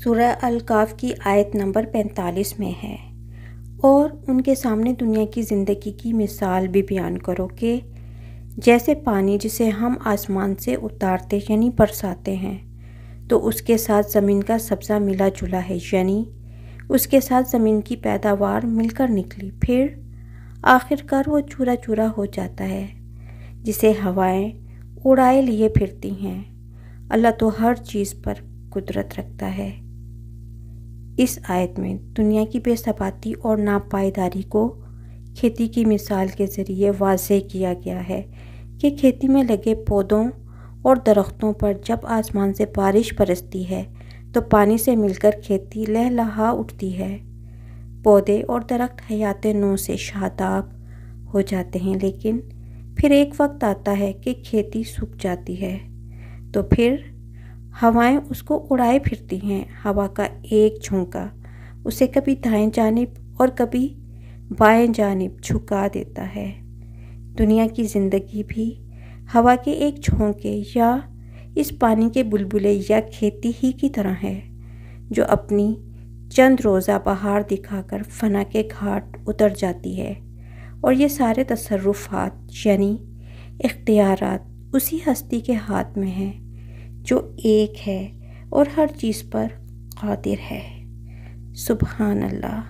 سورہ الکاف کی آیت نمبر 45 میں ہے، اور ان کے سامنے دنیا کی زندگی کی مثال بھی بیان کرو کہ جیسے پانی جسے ہم آسمان سے اتارتے یعنی برساتے ہیں تو اس کے ساتھ زمین کا سبزہ ملا جلا ہے، یعنی اس کے ساتھ زمین کی پیداوار مل کر نکلی، پھر آخر کار وہ چورا چورا ہو جاتا ہے جسے ہوائیں اڑائے لیے پھرتی ہیں۔ اللہ تو ہر چیز پر قدرت رکھتا ہے۔ اس آیت میں دنیا کی بے ثباتی اور ناپائیداری کو کھیتی کی مثال کے ذریعے واضح کیا گیا ہے کہ کھیتی میں لگے پودوں اور درختوں پر جب آسمان سے بارش برستی ہے تو پانی سے مل کر کھیتی لہلہا اٹھتی ہے۔ پودے اور درخت حیات نو سے شاداب ہو جاتے ہیں، لیکن پھر ایک وقت آتا ہے کہ کھیتی سوکھ جاتی ہے تو پھر ہوائیں اس کو اڑائے پھرتی ہیں۔ ہوا کا ایک جھونکا اسے کبھی دائیں جانب اور کبھی بائیں جانب جھکا دیتا ہے۔ دنیا کی زندگی بھی ہوا کے ایک جھونکے یا اس پانی کے بلبلے یا کھیتی ہی کی طرح ہے جو اپنی چند روزہ بہار دکھا کر فنا کے گھاٹ اتر جاتی ہے، اور یہ سارے تصرفات یعنی اختیارات اسی ہستی کے ہاتھ میں ہیں جو ایک ہے اور ہر چیز پر قادر ہے۔ سبحان اللہ۔